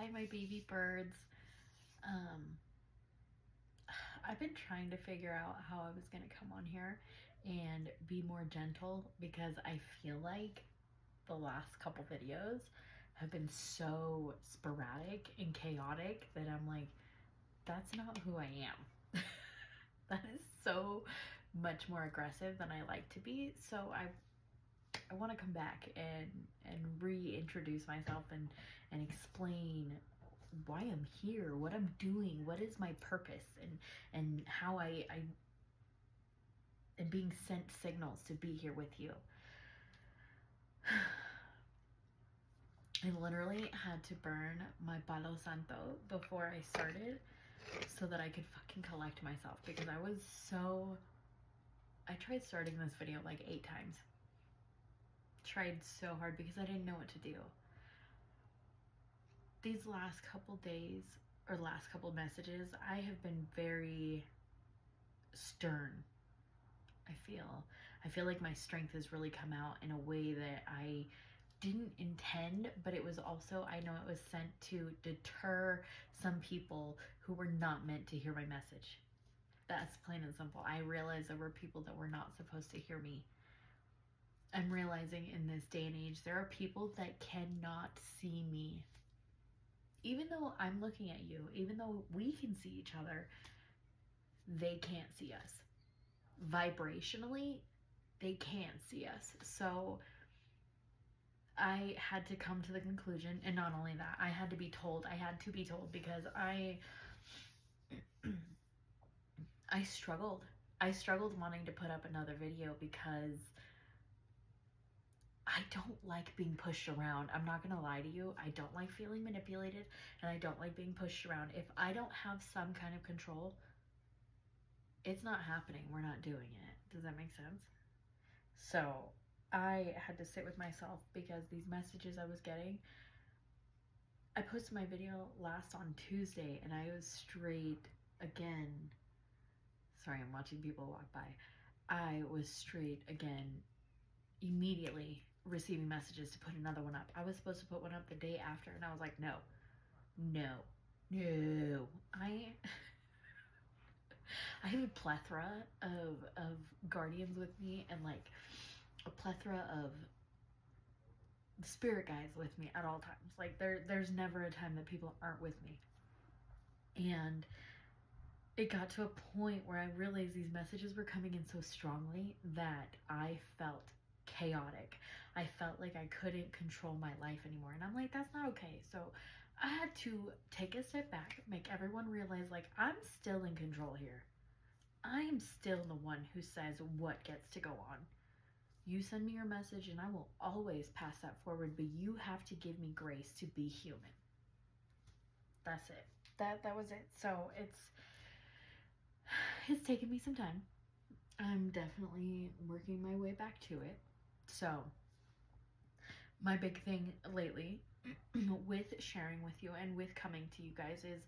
Hi, my baby birds. Um, I've been trying to figure out how I was going to come on here and be more gentle because I feel like the last couple videos have been so sporadic and chaotic that I'm like, that's not who I am. That is so much more aggressive than I like to be. So I want to come back and reintroduce myself and explain why I'm here, what I'm doing, what is my purpose, and how I am being sent signals to be here with you. I literally had to burn my Palo Santo before I started so that I could fucking collect myself because I tried starting this video like 8 times. Tried so hard because I didn't know what to do. These last couple days or last couple messages, I have been very stern. I feel like my strength has really come out in a way that I didn't intend, but it was also, I know it was sent to deter some people who were not meant to hear my message. That's plain and simple. I realized there were people that were not supposed to hear me. I'm realizing in this day and age, there are people that cannot see me. Even though I'm looking at you, even though we can see each other, they can't see us. Vibrationally, they can't see us. So I had to come to the conclusion, and not only that, I had to be told because I struggled. I struggled wanting to put up another video because I don't like being pushed around. I'm not gonna lie to you. I don't like feeling manipulated, and I don't like being pushed around. If I don't have some kind of control, it's not happening. We're not doing it. Does that make sense? So I had to sit with myself because these messages I was getting, I posted my video last on Tuesday and I was straight again. Sorry, I'm watching people walk by. I was straight again immediately receiving messages to put another one up. I was supposed to put one up the day after and I was like, no. I have a plethora of guardians with me and like a plethora of spirit guides with me at all times. Like there's never a time that people aren't with me. And it got to a point where I realized these messages were coming in so strongly that I felt chaotic. I felt like I couldn't control my life anymore. And I'm like, that's not okay. So I had to take a step back, make everyone realize like I'm still in control here. I'm still the one who says what gets to go on. You send me your message and I will always pass that forward, but you have to give me grace to be human. That's it. That was it. So it's taken me some time. I'm definitely working my way back to it. So my big thing lately with sharing with you and with coming to you guys is,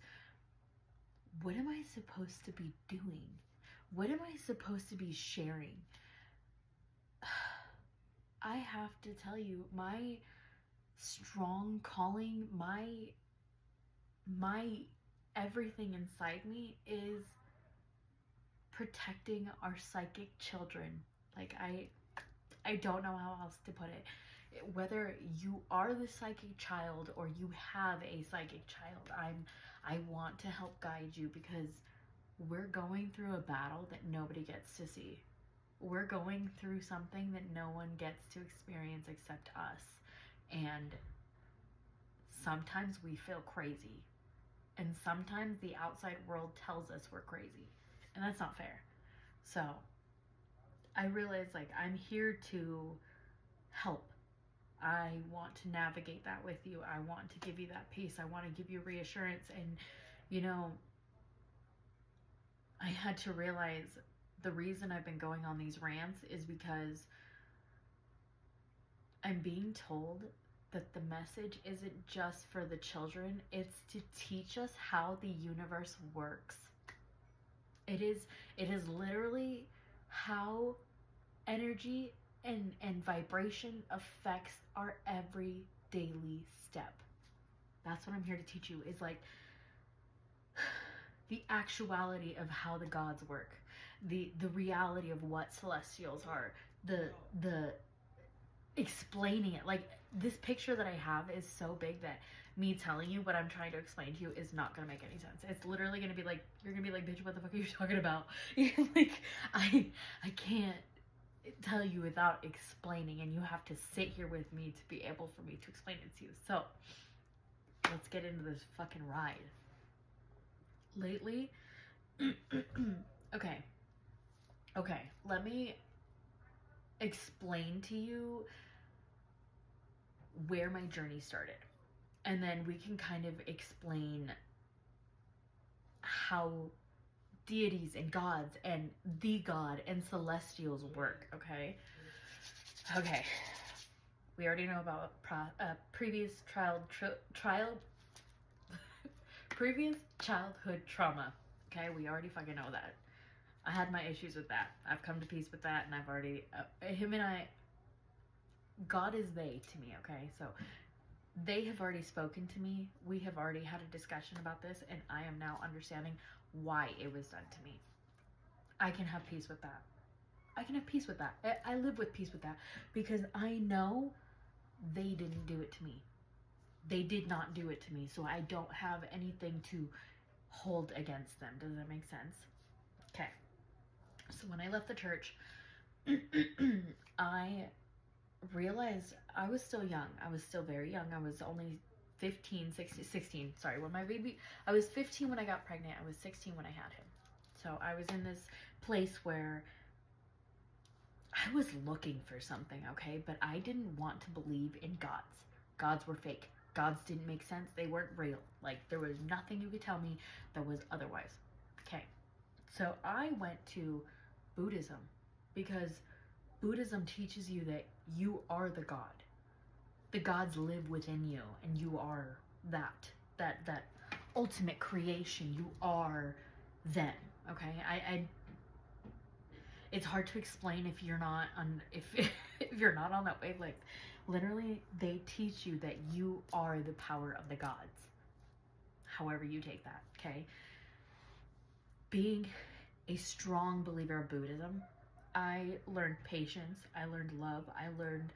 what am I supposed to be doing? What am I supposed to be sharing? I have to tell you, my strong calling, my everything inside me is protecting our psychic children. Like I don't know how else to put it. Whether you are the psychic child or you have a psychic child, I want to help guide you because we're going through a battle that nobody gets to see. We're going through something that no one gets to experience except us. And sometimes we feel crazy. And sometimes the outside world tells us we're crazy. And that's not fair. So I realize like I'm here to help. I want to navigate that with you. I want to give you that peace. I want to give you reassurance. And, you know, I had to realize the reason I've been going on these rants is because I'm being told that the message isn't just for the children, it's to teach us how the universe works. It is literally how energy and vibration affects our every daily step. That's what I'm here to teach you, is like the actuality of how the gods work, the reality of what celestials are, the explaining it. Like, this picture that I have is so big that me telling you what I'm trying to explain to you is not gonna make any sense. It's literally gonna be like, you're gonna be like, bitch, what the fuck are you talking about? Like, I can't tell you without explaining, and you have to sit here with me to be able for me to explain it to you. So let's get into this fucking ride. Lately, okay, let me explain to you where my journey started, and then we can kind of explain how deities and gods and the god and celestials work. Okay, we already know about previous previous childhood trauma. Okay, we already fucking know that. I had my issues with that. I've come to peace with that, and I've already him and I, God is they to me. Okay, so they have already spoken to me. We have already had a discussion about this, and I am now understanding why it was done to me. I can have peace with that. I can have peace with that. I live with peace with that, because I know they didn't do it to me. They did not do it to me, so I don't have anything to hold against them. Does that make sense? Okay. So when I left the church, I realized I was still young. I was still very young. I was only 16. Sorry, when my baby, I was 15 when I got pregnant. I was 16 when I had him. So I was in this place where I was looking for something, okay? But I didn't want to believe in gods. Gods were fake. Gods didn't make sense. They weren't real. Like, there was nothing you could tell me that was otherwise. Okay. So I went to Buddhism, because Buddhism teaches you that you are the god. The gods live within you, and you are that ultimate creation. You are them. Okay. It's hard to explain if you're not on if you're not on that wavelength. Literally, they teach you that you are the power of the gods. However you take that, okay? Being a strong believer of Buddhism, I learned patience, I learned love, I learned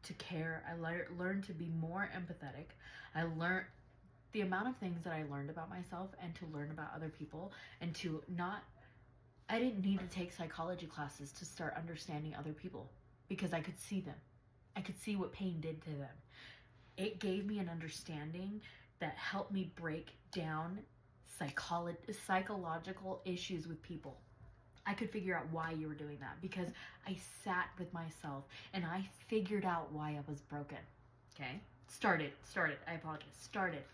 to care, I learned to be more empathetic. I learned the amount of things that I learned about myself, and to learn about other people, and to not, I didn't need to take psychology classes to start understanding other people, because I could see them. I could see what pain did to them. It gave me an understanding that helped me break down psychological issues with people. I could figure out why you were doing that, because I sat with myself and I figured out why I was broken. Okay? Started. I apologize. Started.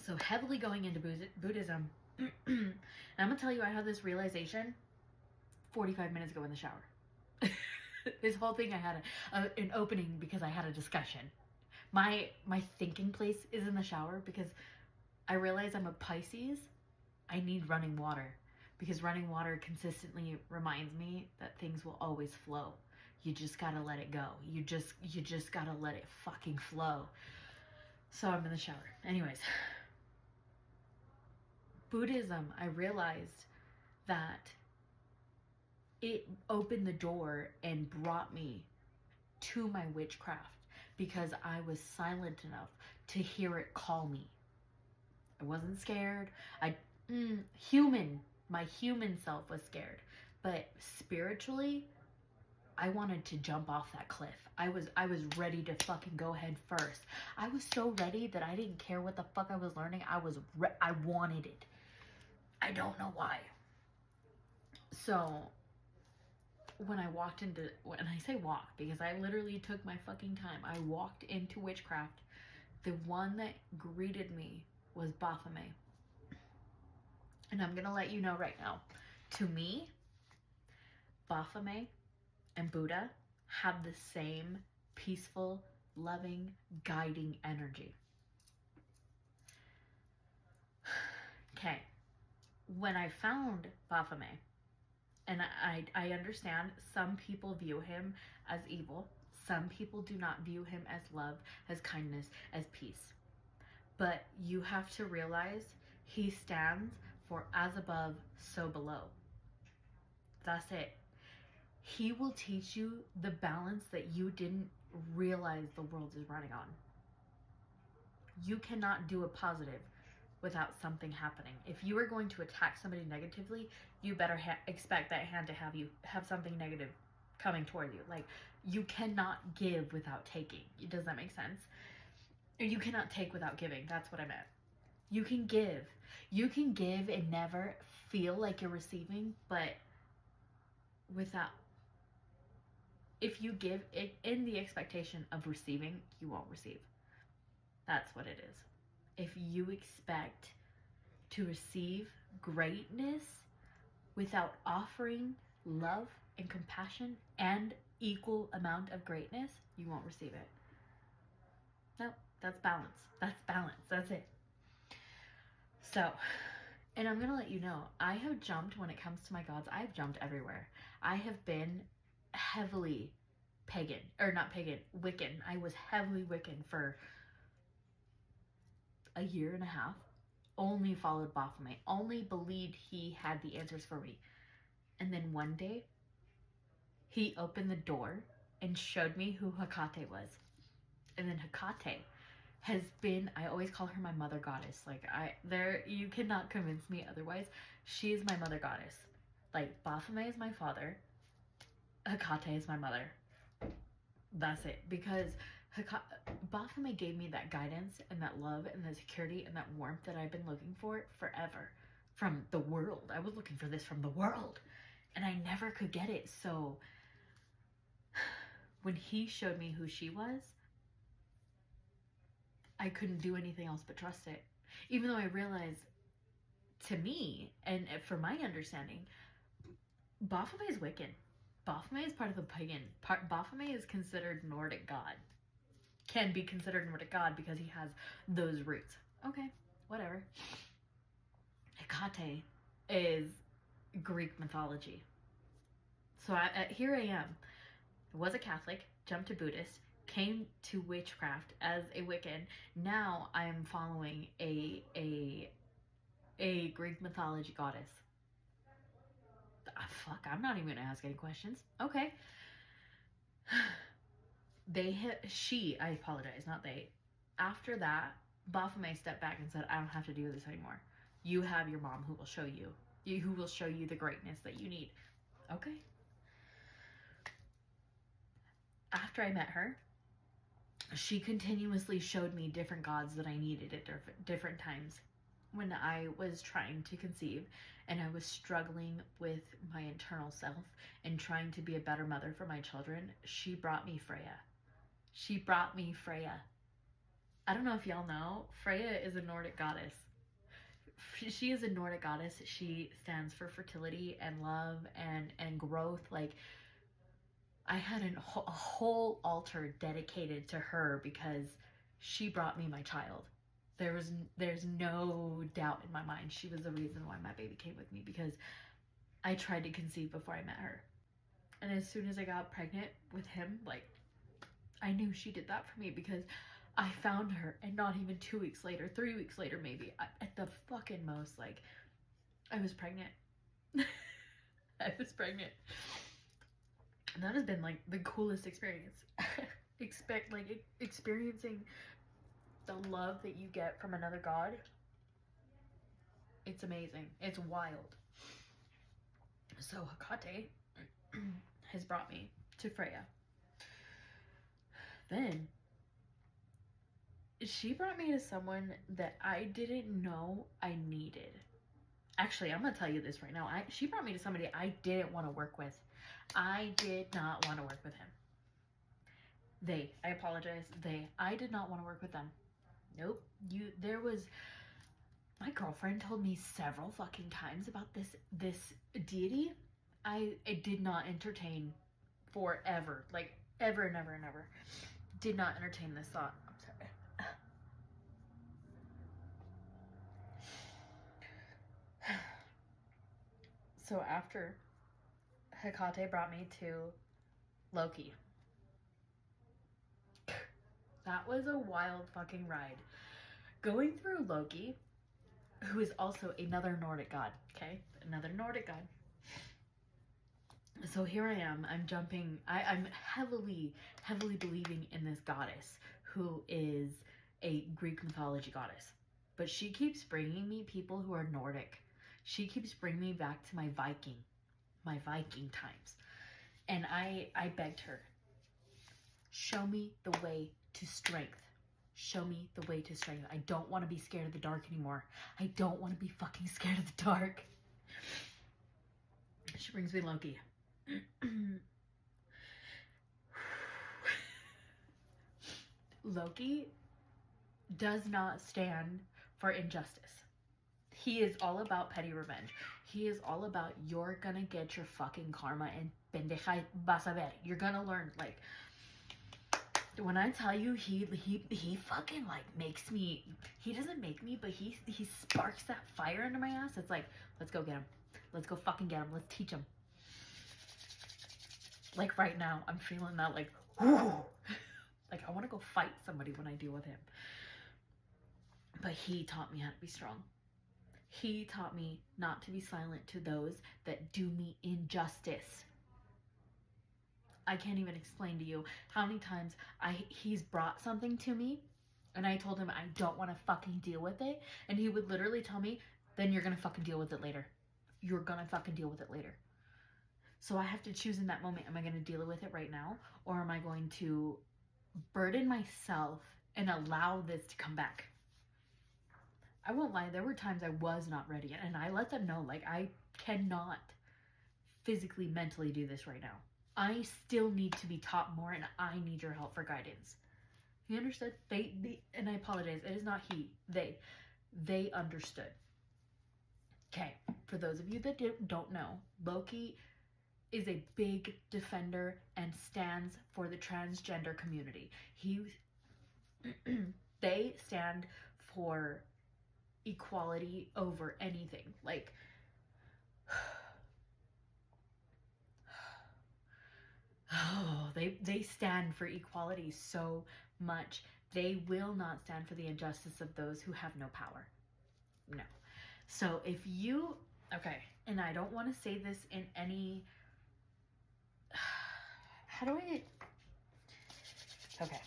So heavily going into Buddhism. And I'm gonna tell you, I had this realization 45 minutes ago in the shower. This whole thing, I had an opening because I had a discussion. My thinking place is in the shower, because I realize I'm a Pisces. I need running water, because running water consistently reminds me that things will always flow. You just gotta let it go. You just gotta let it fucking flow. So I'm in the shower. Anyways, Buddhism, I realized that it opened the door and brought me to my witchcraft, because I was silent enough to hear it call me. I wasn't scared. My human self was scared, but spiritually, I wanted to jump off that cliff. I was ready to fucking go head first. I was so ready that I didn't care what the fuck I was learning. I wanted it. I don't know why. So when I say walk, because I literally took my fucking time. I walked into witchcraft. The one that greeted me was Baphomet. And I'm gonna let you know right now, to me, Baphomet and Buddha have the same peaceful, loving, guiding energy. Okay, when I found Baphomet, and I understand some people view him as evil, Some people do not view him as love, as kindness, as peace. But you have to realize he stands for as above, so below. That's it. He will teach you the balance that you didn't realize the world is running on. You cannot do a positive without something happening. If you are going to attack somebody negatively, you better expect that hand to have something negative coming toward you. Like, you cannot give without taking. Does that make sense? Or you cannot take without giving. That's what I meant. You can give. You can give and never feel like you're receiving, but if you give it in the expectation of receiving, you won't receive. That's what it is. If you expect to receive greatness without offering love and compassion and equal amount of greatness, you won't receive it. No, that's balance. That's balance. That's it. So, and I'm going to let you know, I have jumped when it comes to my gods. I've jumped everywhere. I have been heavily pagan, or not pagan, Wiccan. I was heavily Wiccan for a year and a half. Only followed Baphomet. Only believed he had the answers for me. And then one day, he opened the door and showed me who Hecate was. And then Hecate has been, I always call her my mother goddess. Like, you cannot convince me otherwise. She is my mother goddess. Like, Baphomet is my father. Hecate is my mother. That's it. Because Baphomet gave me that guidance and that love and that security and that warmth that I've been looking for forever. From the world. I was looking for this from the world. And I never could get it. So, when he showed me who she was, I couldn't do anything else but trust it. Even though I realized, to me, and for my understanding, Baphomet is Wiccan. Baphomet is part of the pagan. Baphomet is considered Nordic god. Can be considered Nordic god because he has those roots. Okay, whatever. Hecate is Greek mythology. So here I am. I was a Catholic, jumped to Buddhist, came to witchcraft as a Wiccan. Now I'm following a Greek mythology goddess. Fuck, I'm not even gonna ask any questions. Okay. I apologize, not they. After that, Baphomet stepped back and said, I don't have to do this anymore. You have your mom who will show you the greatness that you need. Okay. After I met her, she continuously showed me different gods that I needed at different times. When I was trying to conceive and I was struggling with my internal self and trying to be a better mother for my children, she brought me Freya. I don't know if y'all know, Freya is a Nordic goddess. She is a Nordic goddess. She stands for fertility and love and growth. Like, I had a whole altar dedicated to her because she brought me my child. There's no doubt in my mind she was the reason why my baby came with me, because I tried to conceive before I met her. And as soon as I got pregnant with him, like, I knew she did that for me because I found her, and not even 2 weeks later, 3 weeks later maybe, at the fucking most, like, I was pregnant. I was pregnant. And that has been, like, the coolest experience. Experiencing the love that you get from another god. It's amazing. It's wild. So Hecate has brought me to Freya. Then she brought me to someone that I didn't know I needed. Actually, I'm gonna tell you this right now. She brought me to somebody I didn't want to work with. I did not want to work with him. I apologize. I did not want to work with them. Nope. My girlfriend told me several fucking times about this deity. I did not entertain forever. Like, ever and ever and ever. Did not entertain this thought. I'm sorry. So after Hecate brought me to Loki. That was a wild fucking ride. Going through Loki, who is also another Nordic god, okay? Another Nordic god. So here I am, I'm jumping, I'm heavily believing in this goddess who is a Greek mythology goddess. But she keeps bringing me people who are Nordic. She keeps bringing me back to my Viking times. And I begged her, show me the way to strength. Show me the way to strength. I don't want to be scared of the dark anymore. I don't want to be fucking scared of the dark. She brings me Loki. Loki does not stand for injustice. He is all about petty revenge. He is all about, you're gonna get your fucking karma, and pendeja vas a ver. You're gonna learn. Like, when I tell you, he fucking like makes me, he doesn't make me, but he sparks that fire into my ass. It's like, let's go get him. Let's go fucking get him. Let's teach him. Like right now, I'm feeling that like, whoo. Like I want to go fight somebody when I deal with him. But he taught me how to be strong. He taught me not to be silent to those that do me injustice. I can't even explain to you how many times he's brought something to me and I told him I don't want to fucking deal with it. And he would literally tell me, then you're going to fucking deal with it later. You're going to fucking deal with it later. So I have to choose in that moment, am I going to deal with it right now? Or am I going to burden myself and allow this to come back? I won't lie, there were times I was not ready. And I let them know, like, I cannot physically, mentally do this right now. I still need to be taught more, and I need your help for guidance. You understood? They and I apologize, it is not he, they understood. Okay, for those of you that don't know, Loki is a big defender and stands for the transgender community. They stand for equality over anything. Like, oh, they stand for equality so much. They will not stand for the injustice of those who have no power. No. So if you, okay, and I don't want to say this in any, how do I, okay.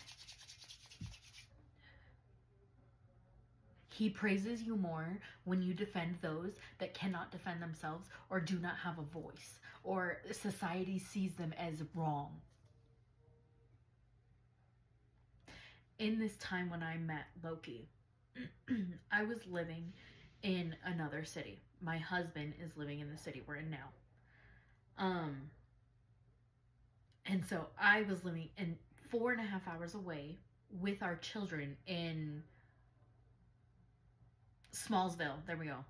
He praises you more when you defend those that cannot defend themselves or do not have a voice, or society sees them as wrong. In this time when I met Loki, I was living in another city. My husband is living in the city we're in now. And so I was living in 4.5 hours away with our children in Smallsville. There we go.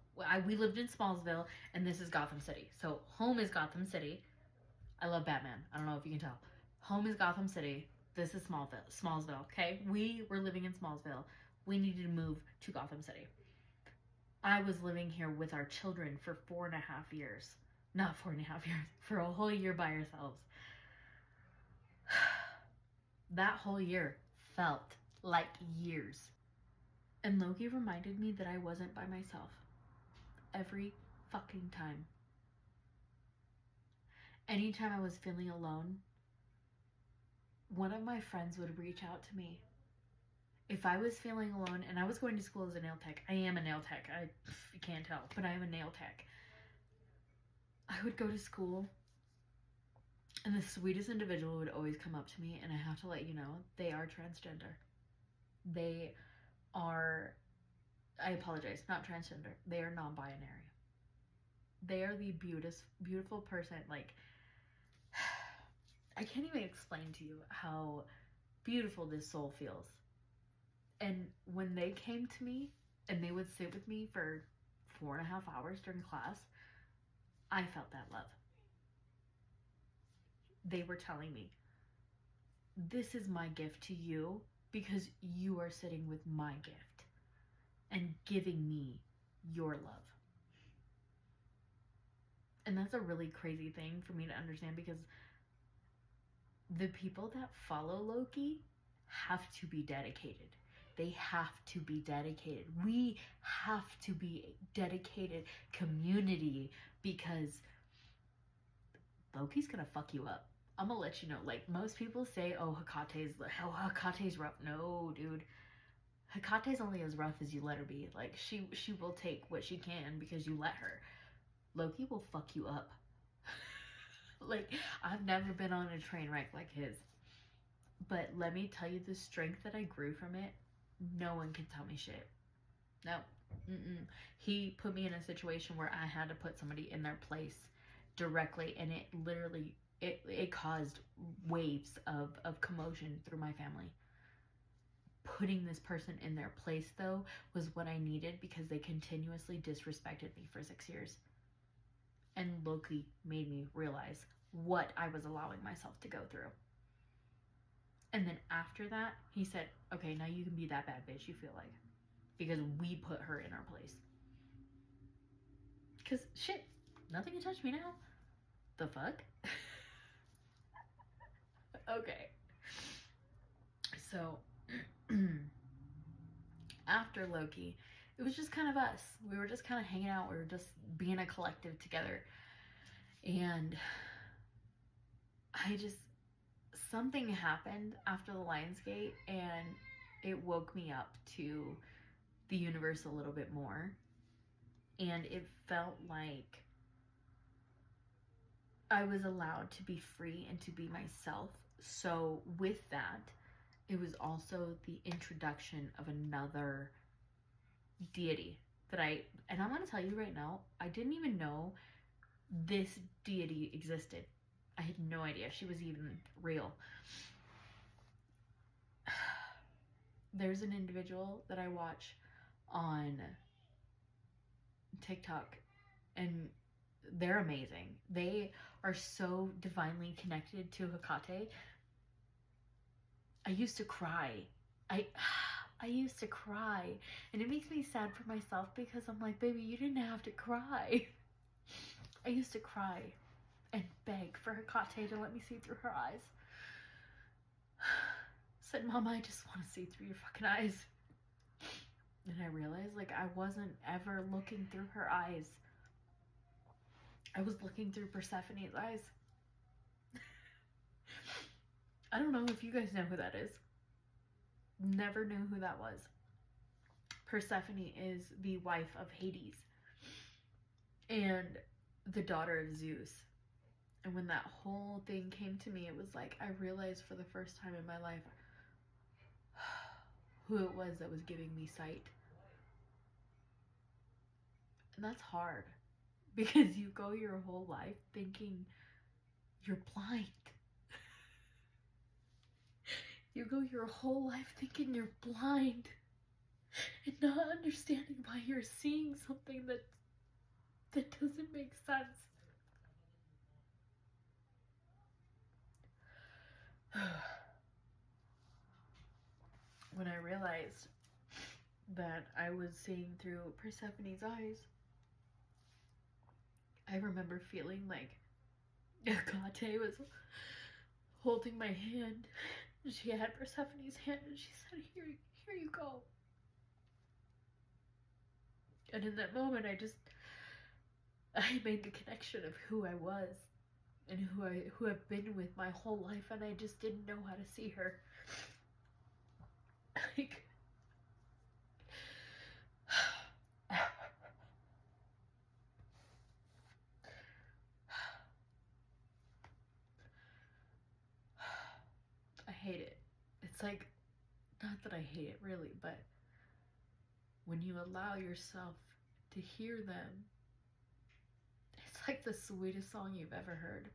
We lived in Smallsville, and this is Gotham City. So home is Gotham City. I love Batman. I don't know if you can tell. Home is Gotham City. This is Smallsville. Okay, we were living in Smallsville. We needed to move to Gotham City. I was living here with our children for 4.5 years. Not 4.5 years. For a whole year by ourselves. That whole year felt like years. And Loki reminded me that I wasn't by myself. Every fucking time. Anytime I was feeling alone, one of my friends would reach out to me. If I was feeling alone, and I was going to school as a nail tech. I am a nail tech. You can't tell, but I am a nail tech. I would go to school, and the sweetest individual would always come up to me, and I have to let you know, they are transgender. They are, I apologize, not transgender. They are non-binary. They are the beautiful person. Like, I can't even explain to you how beautiful this soul feels. And when they came to me and they would sit with me for 4.5 hours during class, I felt that love. They were telling me, this is my gift to you because you are sitting with my gift and giving me your love. And that's a really crazy thing for me to understand, because the people that follow Loki have to be dedicated. They have to be dedicated. We have to be dedicated community, because Loki's gonna fuck you up. I'm gonna let you know. Like, most people say, oh, Hekate's rough. No, dude. Hekate's only as rough as you let her be. Like, she will take what she can because you let her. Loki will fuck you up. Like, I've never been on a train wreck like his. But let me tell you, the strength that I grew from it, no one can tell me shit. No. He put me in a situation where I had to put somebody in their place directly, and it literally, it caused waves of commotion through my family. Putting this person in their place, though, was what I needed, because they continuously disrespected me for 6 years. And Loki made me realize what I was allowing myself to go through. And then after that, he said, okay, now you can be that bad bitch you feel like, because we put her in our place. Because shit, nothing can touch me now. The fuck? Okay. So after Loki, it was just kind of us. We were just kind of hanging out. We were just being a collective together. And something happened after the Lionsgate, and it woke me up to the universe a little bit more. And it felt like I was allowed to be free and to be myself. So with that, it was also the introduction of another deity that and I'm going to tell you right now, I didn't even know this deity existed. I had no idea she was even real. There's an individual that I watch on TikTok, and they're amazing. They are so divinely connected to Hekate. I used to cry. I used to cry, and it makes me sad for myself, because I'm like, baby, you didn't have to cry. I used to cry and beg for Hekate to let me see through her eyes. Said, Mama, I just want to see through your fucking eyes. And I realized, like, I wasn't ever looking through her eyes. I was looking through Persephone's eyes. I don't know if you guys know who that is. Never knew who that was. Persephone is the wife of Hades and the daughter of Zeus. And when that whole thing came to me, it was like I realized for the first time in my life who it was that was giving me sight. And that's hard, because you go your whole life thinking you're blind. You go your whole life thinking you're blind and not understanding why you're seeing something that doesn't make sense. When I realized that I was seeing through Persephone's eyes, I remember feeling like Hekate was holding my hand. She had Persephone's hand, and she said, here you go. And in that moment, I made the connection of who I was and who I've been with my whole life, and I just didn't know how to see her. Like, I hate it. It's like, not that I hate it really, but when you allow yourself to hear them, it's like the sweetest song you've ever heard.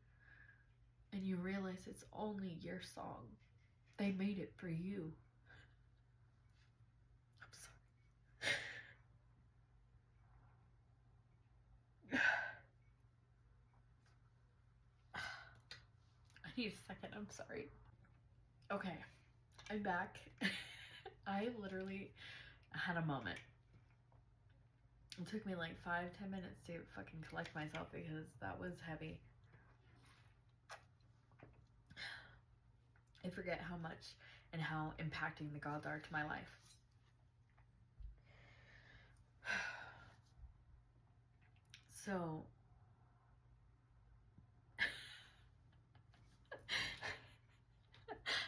And you realize it's only your song. They made it for you. I'm sorry. I need a second, I'm sorry. Okay, I'm back. I literally had a moment. It took me like 5-10 minutes to fucking collect myself, because that was heavy. I forget how much and how impacting the gods are to my life. So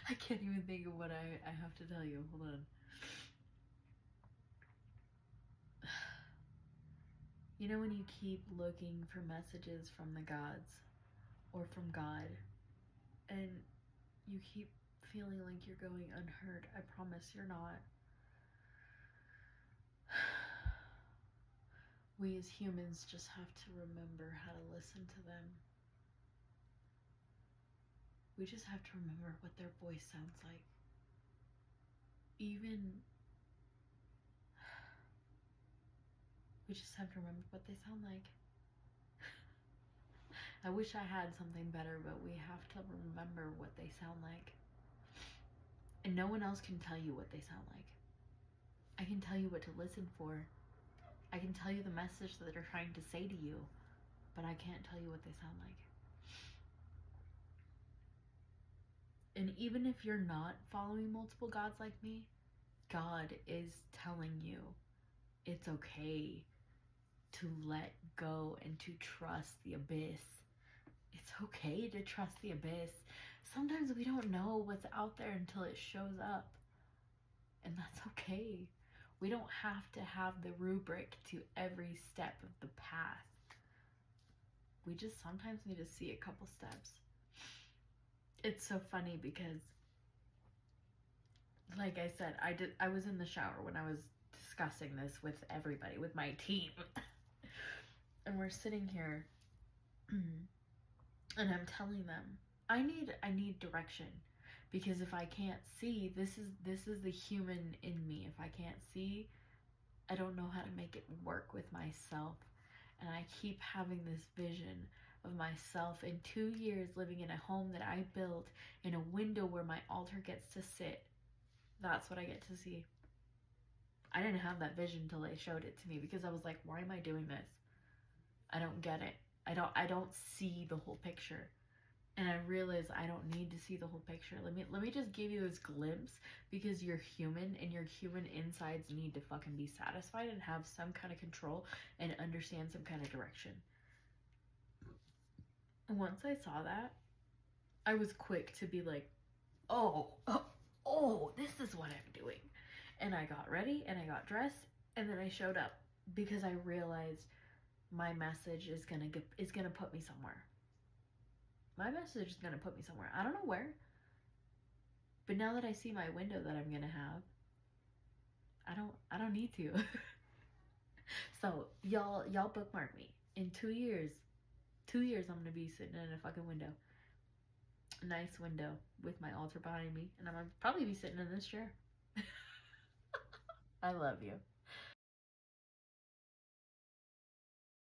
I can't even think of what I have to tell you. Hold on. You know, when you keep looking for messages from the gods or from God, and you keep feeling like you're going unheard, I promise you're not. We as humans just have to remember how to listen to them. We just have to remember what their voice sounds like. We just have to remember what they sound like. I wish I had something better, but we have to remember what they sound like. And no one else can tell you what they sound like. I can tell you what to listen for. I can tell you the message that they're trying to say to you, but I can't tell you what they sound like. And even if you're not following multiple gods like me, God is telling you it's okay to let go and to trust the abyss. It's okay to trust the abyss. Sometimes we don't know what's out there until it shows up. And that's okay. We don't have to have the rubric to every step of the path. We just sometimes need to see a couple steps. It's so funny because, like I said, I was in the shower when I was discussing this with everybody, with my team. And we're sitting here and I'm telling them, I need direction, because if I can't see, this is the human in me. If I can't see, I don't know how to make it work with myself. And I keep having this vision of myself in 2 years living in a home that I built, in a window where my altar gets to sit. That's what I get to see. I didn't have that vision until they showed it to me, because I was like, why am I doing this? I don't get it. I don't see the whole picture. And I realize I don't need to see the whole picture. Let me just give you this glimpse, because you're human and your human insides need to fucking be satisfied and have some kind of control and understand some kind of direction. And once I saw that, I was quick to be like, oh, this is what I'm doing. And I got ready and I got dressed and then I showed up, because I realized my message is gonna put me somewhere. My message is gonna put me somewhere. I don't know where. But now that I see my window that I'm gonna have, I don't need to. So y'all bookmark me. In 2 years, I'm gonna be sitting in a fucking window. A nice window with my altar behind me, and I'm gonna probably be sitting in this chair. I love you.